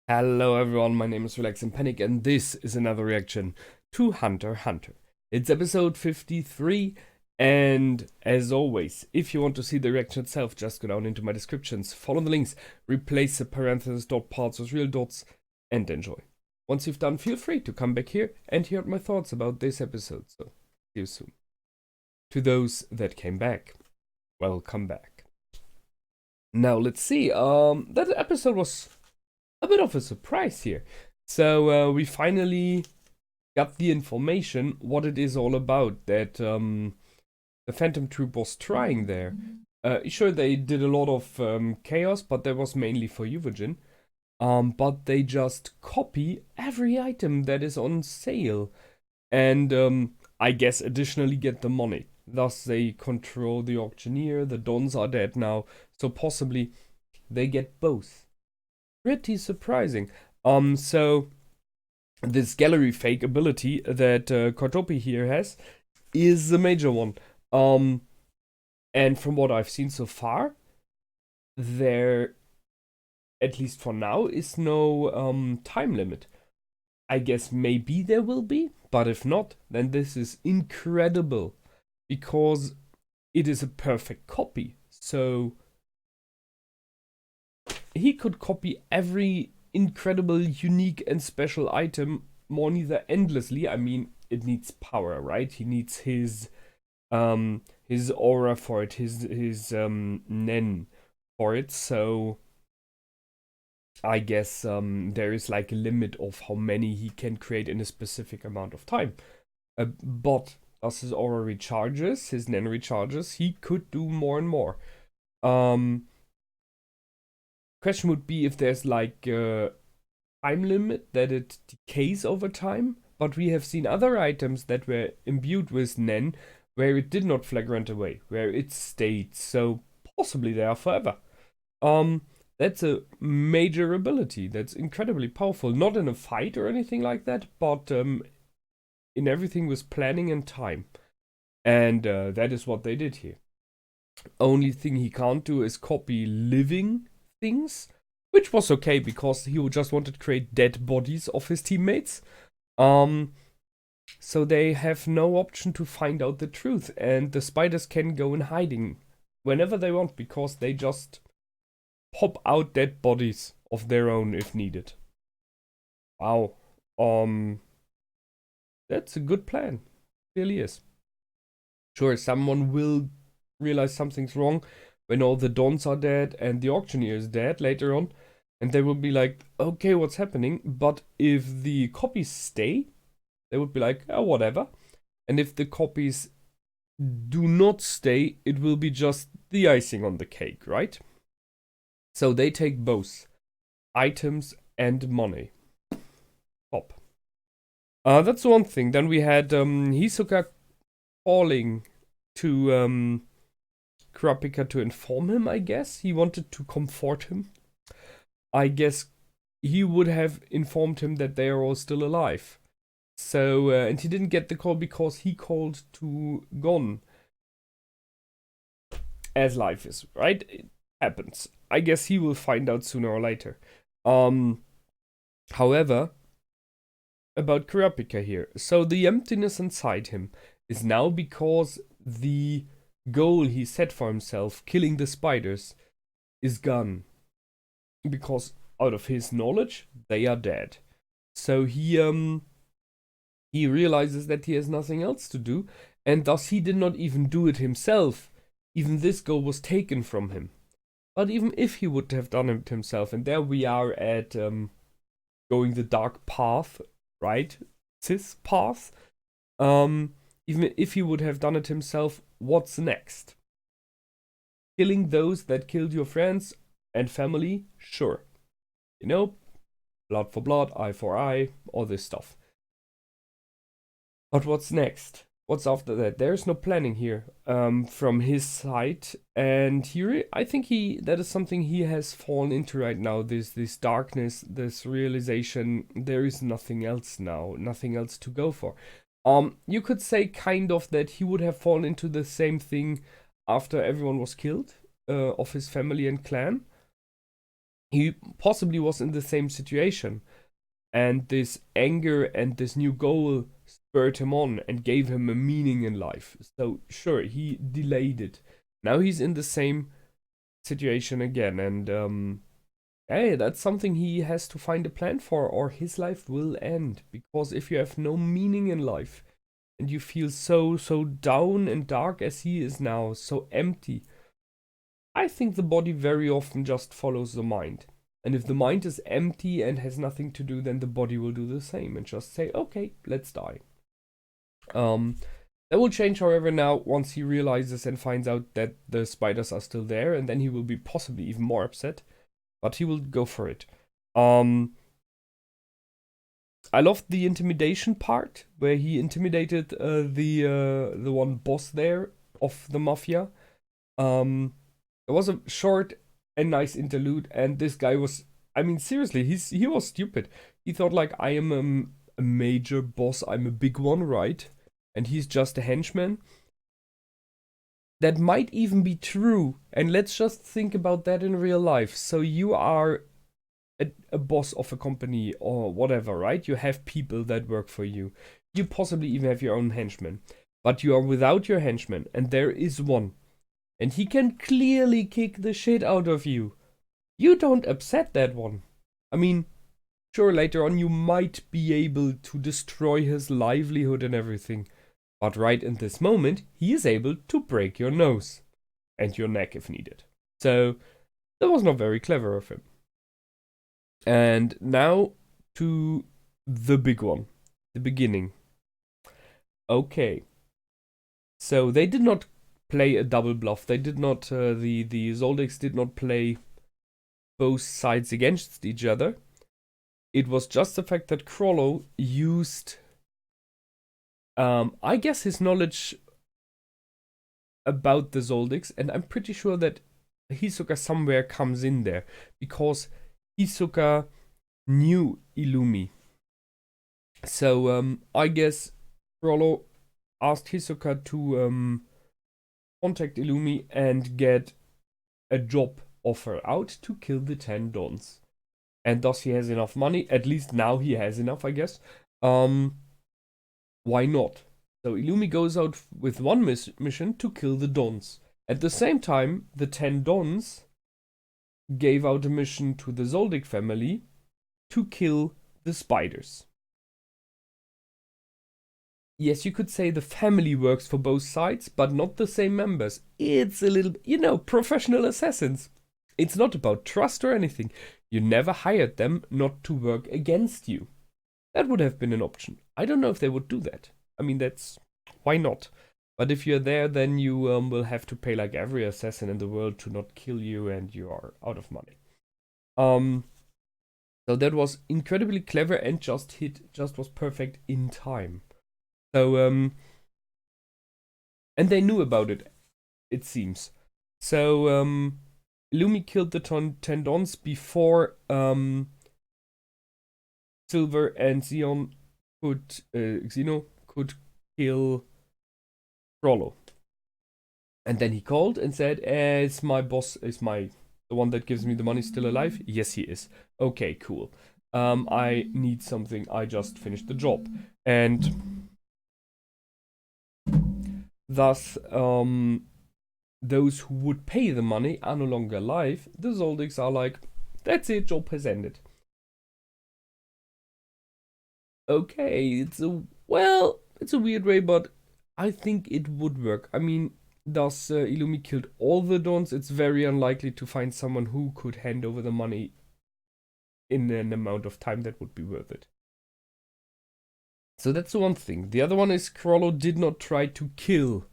Hello everyone, my name is Relax and Panic and this is another reaction to Hunter x Hunter. It's episode 53 and as always, if you want to see the reaction itself, just go down into my descriptions, follow the links, replace the parentheses dot parts with real dots and enjoy. Once you've done, feel free to come back here and hear my thoughts about this episode, so see you soon. To those that came back, welcome back. Now let's see, that episode was a bit of a surprise here. So we finally got the information what it is all about that the Phantom Troupe was trying there. Sure, they did a lot of chaos, but that was mainly for Euvogen. But they just copy every item that is on sale. And I guess additionally get the money. Thus they control the auctioneer, the Dons are dead now, so possibly they get both. Pretty surprising. So this gallery fake ability that Kurapika here has is a major one. And from what I've seen so far, there, at least for now, is no time limit. I guess maybe there will be, but if not, then this is incredible because it is a perfect copy. So he could copy every incredible, unique, and special item more neither endlessly. I mean, it needs power, right? He needs his aura for it, his nen for it. So I guess there is like a limit of how many he can create in a specific amount of time. But as his aura recharges, his nen recharges, he could do more and more. Question would be if there's like a time limit that it decays over time, but we have seen other items that were imbued with Nen where it did not flagrant away, where it stayed, so possibly they are forever. That's a major ability, that's incredibly powerful, not in a fight or anything like that, but in everything with planning and time. And that is what they did here. Only thing he can't do is copy living things, which was okay because he just wanted to create dead bodies of his teammates. So they have no option to find out the truth, and the spiders can go in hiding whenever they want because they just pop out dead bodies of their own if needed. Wow. That's a good plan. It really is. Sure, someone will realize something's wrong when all the Dons are dead and the auctioneer is dead later on, and they will be like, okay, what's happening? But if the copies stay, they would be like, oh, whatever. And if the copies do not stay, it will be just the icing on the cake, right? So they take both items and money. Top. That's one thing. Then we had Hisoka calling to Kurapika to inform him, I guess. He wanted to comfort him. I guess he would have informed him that they are all still alive. So, and he didn't get the call because he called to Gon. As life is, right? It happens. I guess he will find out sooner or later. However, about Kurapika here. So the emptiness inside him is now because the goal he set for himself, killing the spiders, is gone. Because out of his knowledge, they are dead. So he realizes that he has nothing else to do, and thus he did not even do it himself. Even this goal was taken from him. But even if he would have done it himself, and there we are at going the dark path, right? Cis path. Even if he would have done it himself, what's next? Killing those that killed your friends and family? Sure. You know, blood for blood, eye for eye, all this stuff. But what's next? What's after that? There's no planning here from his side, and I think that is something he has fallen into right now. This darkness, this realization. There is nothing else now, nothing else to go for. You could say kind of that he would have fallen into the same thing after everyone was killed of his family and clan. he possibly was in the same situation. And this anger and this new goal spurred him on and gave him a meaning in life. So, sure, he delayed it. Now he's in the same situation again. And, hey, that's something he has to find a plan for, or his life will end. Because if you have no meaning in life and you feel so down and dark as he is now, so empty, I think the body very often just follows the mind. And if the mind is empty and has nothing to do, then the body will do the same and just say, okay, let's die. That will change, however, now once he realizes and finds out that the spiders are still there, and then he will be possibly even more upset, but he will go for it. I loved the intimidation part, where he intimidated the one boss there of the Mafia. It was a short a nice interlude, and this guy was, I mean, seriously, he was stupid. He thought, like, I am a major boss, I'm a big one, right? And he's just a henchman. That might even be true, and let's just think about that in real life. So you are a boss of a company or whatever, right? You have people that work for you. You possibly even have your own henchmen, but you are without your henchman, and there is one. And he can clearly kick the shit out of you. You don't upset that one. I mean, sure, later on you might be able to destroy his livelihood and everything. But right in this moment, he is able to break your nose. And your neck if needed. So, that was not very clever of him. And now to the big one. The beginning. Okay. So, they did not play a double bluff. They did not, the Zoldycks did not play both sides against each other. It was just the fact that Krollo used, I guess, his knowledge about the Zoldycks, and I'm pretty sure that Hisoka somewhere comes in there, because Hisoka knew Illumi. So, I guess Krollo asked Hisoka to, contact Illumi and get a job offer out to kill the 10 Dons. And thus he has enough money. At least now he has enough, I guess. Why not? So Illumi goes out with one mission to kill the Dons. At the same time, the 10 Dons gave out a mission to the Zoldyck family to kill the spiders. Yes, you could say the family works for both sides, but not the same members. It's a little, professional assassins. It's not about trust or anything. You never hired them not to work against you. That would have been an option. I don't know if they would do that. I mean, why not? But if you're there, then you will have to pay like every assassin in the world to not kill you, and you are out of money. So that was incredibly clever and just was perfect in time. So, and they knew about it, it seems. So, Illumi killed the 10 Dons before Silver and Xeno could kill Krollo. And then he called and said, is my boss, the one that gives me the money, still alive? Yes, he is. Okay, cool. I need something. I just finished the job. And thus, those who would pay the money are no longer alive. The Zoldycks are like, that's it, job has ended. Okay, it's a weird way, but I think it would work. I mean, thus Illumi killed all the Dons. It's very unlikely to find someone who could hand over the money in an amount of time that would be worth it. So that's the one thing. The other one is Krollo did not try to kill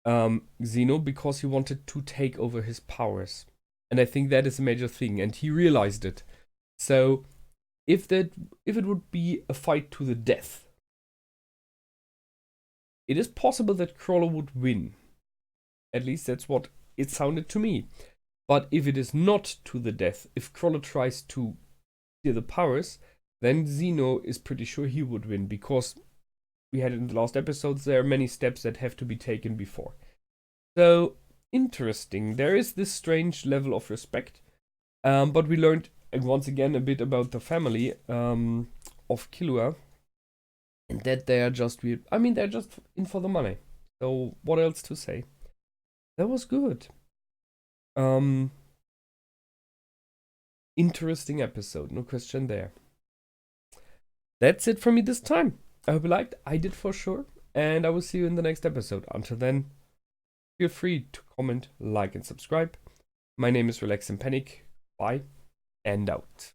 Xeno because he wanted to take over his powers. And I think that is a major thing, and he realized it. So if it would be a fight to the death, it is possible that Krollo would win. At least that's what it sounded to me. But if it is not to the death, if Krollo tries to steal the powers, then Xeno is pretty sure he would win, because we had in the last episodes, there are many steps that have to be taken before. So, interesting. There is this strange level of respect. But we learned once again a bit about the family of Killua, and that they are just weird. I mean, they're just in for the money. So what else to say? That was good. Interesting episode, no question there. That's it for me this time. I hope you liked. I did for sure. And I will see you in the next episode. Until then, feel free to comment, like, and subscribe. My name is Relax and Panic. Bye and out.